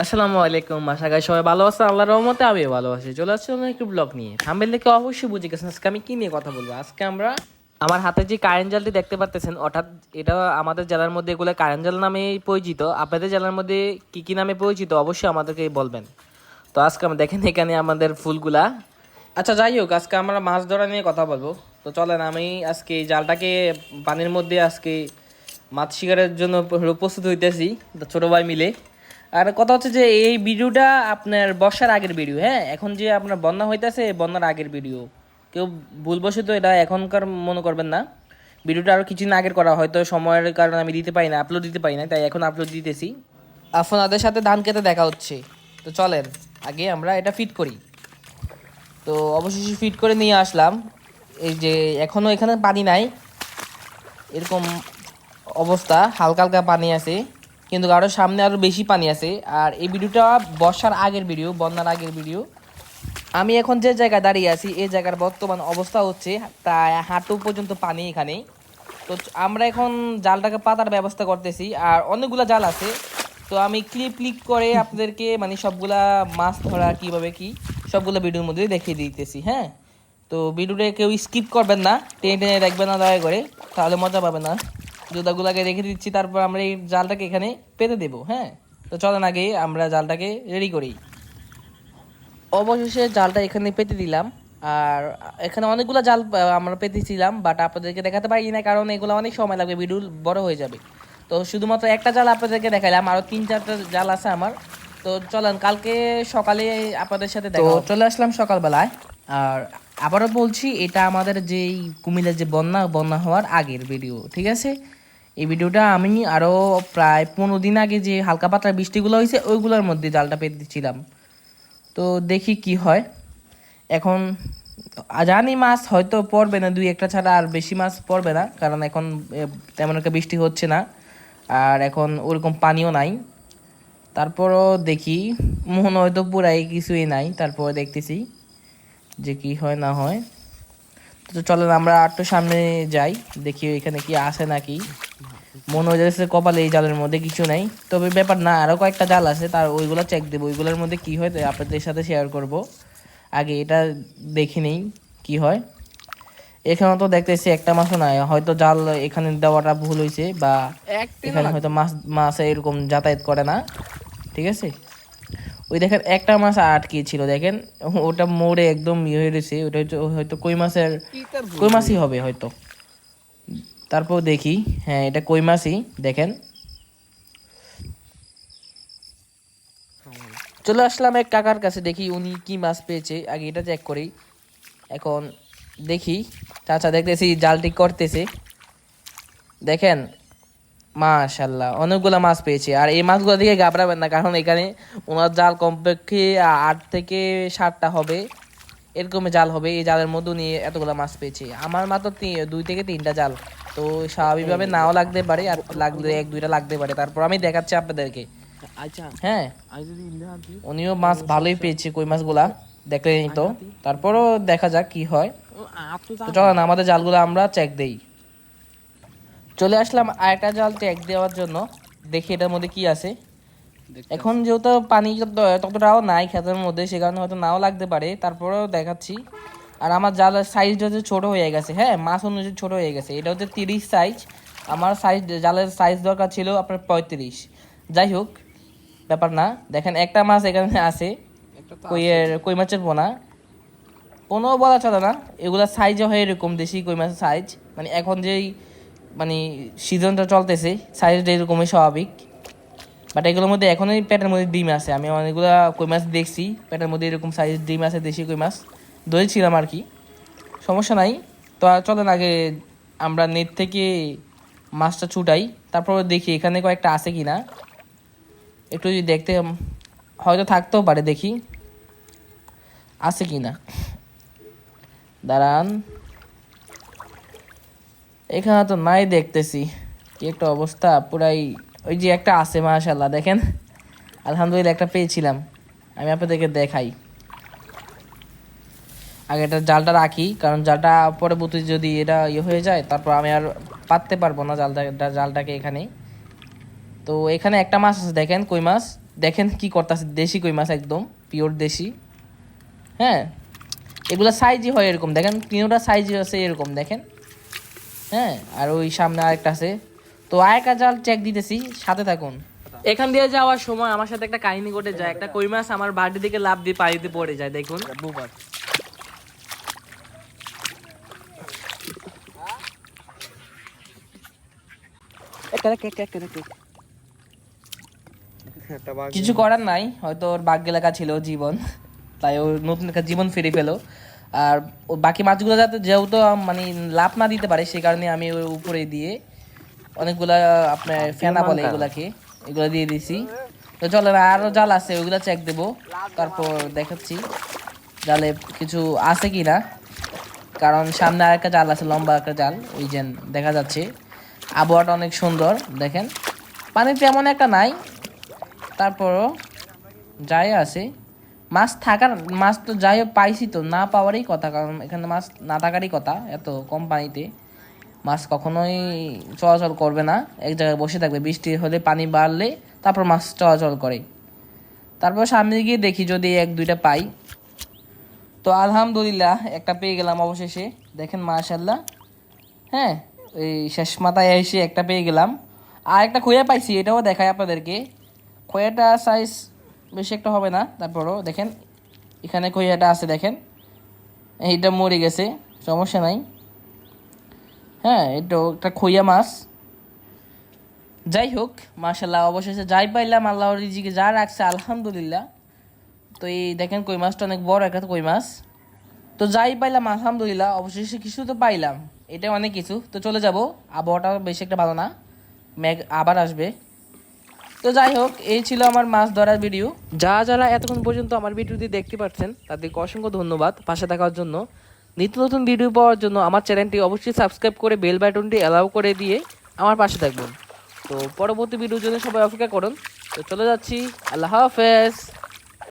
আসসালামু আলাইকুম, আশা করি সবাই ভালো আছে। আল্লাহর রহমতে আমিও ভালো আছি। চলে আসছি অন্য একটু ব্লগ নিয়ে। থাম্বনেল দেখে অবশ্যই বুঝে গেছেন আজকে আমি কি নিয়ে কথা বলবো। আজকে আমরা আমার হাতে যে কারেন্ট জালটি দেখতে পারতেছেন, অর্থাৎ এটা আমাদের জেলার মধ্যে এগুলো কারেন্ট জাল নামে পরিচিত। আপনাদের জেলার মধ্যে কি কি নামে পরিচিত অবশ্যই আমাদেরকে বলবেন। তো আজকে আমরা দেখেন এখানে আমাদের ফুলগুলা। আচ্ছা যাই হোক, আজকে আমরা মাছ ধরা নিয়ে কথা বলবো। তো চলেন আমি আজকে এই জালটাকে পানির মধ্যে আজকে মাছ শিকারের জন্য প্রস্তুত হইতেছি ছোট ভাই মিলে। আর কথা হচ্ছে যে এই ভিডিওটা আপনার বর্ষার আগের ভিডিও। হ্যাঁ, এখন যে আপনার বন্যা হইতেছে বন্যার আগের ভিডিও। কেউ ভুলবশত এটা এখনকার মনে করবেন না। ভিডিওটা আরও কিছুদিন আগের করা, হয়তো সময়ের কারণে আমি দিতে পারি না, আপলোড দিতে পারি না, তাই এখন আপলোড দিতেছি। আপনাদের সাথে ধান খেতে দেখা হচ্ছে। তো চলেন আগে আমরা এটা ফিট করি। তো অবশেষে ফিট করে নিয়ে আসলাম। এই যে এখনও এখানে পানি নাই, এরকম অবস্থা, হালকা হালকা পানি আছে, কিন্তু আরও সামনে আরও বেশি পানি আছে। আর এই ভিডিওটা বর্ষার আগের ভিডিও, বন্যার আগের ভিডিও। আমি এখন যে জায়গায় দাঁড়িয়ে আছি এই জায়গার বর্তমান অবস্থা হচ্ছে প্রায় হাঁটু পর্যন্ত পানি এখানে। তো আমরা এখন জালটাকে পাতার ব্যবস্থা করতেছি, আর অনেকগুলো জাল আছে। তো আমি ক্লিক করে আপনাদেরকে মানে সবগুলা মাছ ধরা কিভাবে কি সবগুলো ভিডিওর মধ্যে দেখিয়ে দিতেছি। হ্যাঁ, তো ভিডিওটা কেউ স্কিপ করবেন না, টেনে টেনে দেখবেন না দয়া করে, তাহলে মজা পাবে না। জুতাগুলাকে রেখে দিচ্ছি, তারপর আমরা এই জালটাকে এখানে পেতে দেবো। হ্যাঁ, তো চলেন আগে আমরা জালটাকে রেডি করি। অবশেষে জালটা এখানে পেতে দিলাম। আর এখানে অনেকগুলো জাল আমরা পেতেছিলাম, বাট আপনাদেরকে দেখাতে পারি না, কারণ এগুলো অনেক সময় লাগবে, ভিডিও বড় হয়ে যাবে। তো শুধুমাত্র একটা জাল আপনাদেরকে দেখাইলাম, আরও 3-4টা জাল আছে আমার। তো চলেন কালকে সকালে আপনাদের সাথে দেখা হবে। চলে আসলাম সকালবেলায়। আর আবারও বলছি, এটা আমাদের যেই কুমিল্লার যে বন্যা হওয়ার আগের ভিডিও, ঠিক আছে? এই ভিডিওটা আমি আরও প্রায় 15 দিন আগে যে হালকা পাতলা বৃষ্টিগুলো হয়েছে ওইগুলোর মধ্যে জালটা পেতে দিচ্ছিলাম। তো দেখি কি হয় এখন। জানি মাছ হয়তো পড়বে না, 2-1টা ছাড়া আর বেশি মাছ পড়বে না, কারণ এখন তেমন একটা বৃষ্টি হচ্ছে না, আর এখন ওরকম পানিও নাই। তারপরও দেখি, মোহন হয়তো পুরাই কিছুই নাই, তারপর দেখতেছি যে কি হয় না হয়। তো চলেন আমরা একটু সামনে যাই, দেখি এখানে কি আছে নাকি। মনে হয়ে যাচ্ছে কপালে এই জালের মধ্যে কিছু নাই, তবে ব্যাপার না, আরও কয়েকটা জাল আছে, তার ওইগুলো চেক দেবো, ওইগুলোর মধ্যে কি হয় তাই আপনাদের সাথে শেয়ার করব। আগে এটা দেখে নেই কি হয়। এখানে তো দেখতেছি একটা মাছও নাই, হয়তো জাল এখানে দেওয়াটা ভুল হয়েছে, বা এখানে হয়তো মাছ মাছ এরকম যাতায়াত করে না, ঠিক আছে? ওই দেখেন একটা মাছ আটকে ছিল, দেখেন ওটা মোড়ে একদম ইয়ে হয়ে রয়েছে, ওটা হয়তো হয়তো কই মাছই হবে হয়তো। তারপর দেখি, হ্যাঁ এটা কই মাছই, দেখেন। চলে আসলাম এক কাকার কাছে, দেখি উনি কি মাছ পেয়েছে, আগে এটা চেক করি। এখন দেখি চাচা দেখতেছি জালটি করতেছে, দেখেন মাশাল্লাহ অনেকগুলো মাছ পেয়েছে। আর এই মাছগুলো দিকে ঘাবড়াবেন না, কারণ এখানে ওনার জাল কমপক্ষে 8 থেকে 7টা হবে, এরকম জাল হবে। এই জালের মধ্যে উনি এতগুলো মাছ পেয়েছে, আমার মাত্র 2 থেকে 3টা জাল। তো স্বাভাবিকভাবে নাও লাগতে পারে, আর লাগলে 1-2টা লাগতে পারে, তারপর আমি দেখাচ্ছি আপনাদেরকে। হ্যাঁ, উনিও মাছ ভালোই পেয়েছে, কই মাছগুলা দেখলেনি তো, তারপরও দেখা যাক কি হয়। তো চলেন আমাদের জালগুলো আমরা চেক দেই। চলে আসলাম আরেকটা জাল চেক দেওয়ার জন্য, দেখি এটার মধ্যে কি আছে। এখন যেহেতু পানি ততটাও নাই ক্ষেতের মধ্যে, সে কারণে হয়তো নাও লাগতে পারে, তারপরেও দেখাচ্ছি। আর আমার জালের সাইজটা হচ্ছে ছোটো হয়ে গেছে। হ্যাঁ, মাছ অনুযায়ী ছোটো হয়ে গেছে, এটা হচ্ছে 30 সাইজ। আমার জালের সাইজ দরকার ছিল আপনার 35। যাই হোক, ব্যাপার না। দেখেন একটা মাছ এখানে আছে, কই মাছের পোনা। কোনো বলা চলে না, এগুলা সাইজে হয় এরকম, দেশি কই মাছের সাইজ, মানে এখন যেই মানে সিজনটা চলতেছে সাইজটা এরকমই স্বাভাবিক। বাট এগুলোর মধ্যে এখনই পেটের মধ্যে ডিম আছে, আমি অনেকগুলো কই মাছ দেখছি পেটের মধ্যে এরকম সাইজ ডিম আছে, দেশি কই মাছ ধরেছিলাম আর কি, সমস্যা নাই। তো আর চলেন আগে আমরা নেট থেকে মাছটা ছুটাই, তারপর দেখি এখানে কয়েকটা আছে কি না, একটু যদি দেখতে হয়তো থাকতেও পারে, দেখি আছে কি না। দাঁড়ান, এখানে তো নাই দেখতেছি, কি একটা অবস্থা পুরাই। ওই যে একটা আছে মাশাল্লাহ, দেখেন আলহামদুলিল্লাহ একটা পেয়েছিলাম। আমি আপনাদেরকে দেখাই, আগে এটা জালটা রাখি, কারণ জালটা পরবর্তী যদি এটা ইয়ে হয়ে যায় তারপর আমি আর পাততে পারবো না জালটাকে এখানে। তো এখানে একটা মাছ আছে, দেখেন কই মাছ, দেখেন কি করতেছে, দেশি কই মাছ, একদম পিওর দেশি। হ্যাঁ, এগুলো সাইজই হয় এরকম, দেখেন তিনটা সাইজই আছে এরকম, দেখেন। হ্যাঁ, আর ওই সামনে আরেকটা আছে। তো আরেকটা জাল চেক দিতেছি, সাথে থাকুন। এখান দিয়ে যাওয়ার সময় আমার সাথে একটা কাহিনী ঘটে যায়। একটা কই মাছ আমার বাড়ির দিকে লাফ দিয়ে পানিতে পড়ে যায়, দেখুন। কিছু করার নাই, হয়তো ওর ভাগ্যে লেখা ছিল জীবন, তাই ও নতুন একটা জীবন ফিরে পেলো। আর ও বাকি মাছগুলো যাতে যেহেতু মানে লাভ না দিতে পারে, সেই কারণে আমি ওর উপরে দিয়ে অনেকগুলা আপনার ফেনা বলে এগুলাকে, এগুলো দিয়ে দিছি। তো চলেন, আরও জাল আছে, ওইগুলা চেক দেবো, তারপর দেখাচ্ছি জালে কিছু আছে কি না। কারণ সামনে আরেকটা জাল আছে, লম্বা একটা জাল, ওই যে দেখা যাচ্ছে। আবহাওয়াটা অনেক সুন্দর, দেখেন। পানি তেমন একটা নাই, তারপরও যাই আছে মাছ থাকার, মাছ তো যাই হোক পাইছি, তো না পাওয়ারই কথা, কারণ এখানে মাছ না থাকারই কথা। এত কম পানিতে মাছ কখনোই চলাচল করবে না, এক জায়গায় বসে থাকবে। বৃষ্টি হলে পানি বাড়লে তারপর মাছ চলাচল করে। তারপর সামনে গিয়ে দেখি যদি এক দুইটা পাই। তো আলহামদুলিল্লাহ একটা পেয়ে গেলাম অবশেষে, দেখেন মাশাল্লাহ। হ্যাঁ, এই শেষ মাথায় এসে একটা পেয়ে গেলাম। আর একটা খোয়া পাইছি, এটাও দেখাই আপনাদেরকে। খোয়াটা সাইজ বেশি একটা হবে না, তারপরও দেখেন এখানে খোয়াটা আছে, দেখেন। এইটা মরে গেছে, সমস্যা নাই। হ্যাঁ, এটা একটা খইয়া মাছ। যাই হোক, মাশাল্লাহ অবশেষে যাই পাইলাম, আল্লাহর রিজিকে যা রাখছে আলহামদুলিল্লাহ। তো এই দেখেন কই মাছটা অনেক বড় একটা কই মাছ। তো যাই পাইলাম আলহামদুলিল্লাহ, অবশেষে কিছু তো পাইলাম, এটা অনেক কিছু। তো চলে যাব, আবহাওয়াটা বেশি একটা ভালো না, মেঘ আবার আসবে। তো যাই হোক, এই ছিল আমার মাছ ধরার ভিডিও। যারা এতক্ষণ পর্যন্ত আমার ভিডিওটি দেখতে পাচ্ছেন তাদেরকে অসংখ্য ধন্যবাদ পাশে থাকার জন্য। নিত্য নতুন ভিডিও পাওয়ার জন্য আমার চ্যানেলটি অবশ্যই সাবস্ক্রাইব করে বেল বাটনটি অ্যালাউ করে দিয়ে আমার পাশে থাকবেন। তো পরবর্তী ভিডিওর জন্য সবাই অপেক্ষা করুন। তো চলে যাচ্ছি, আল্লাহ হাফেজ।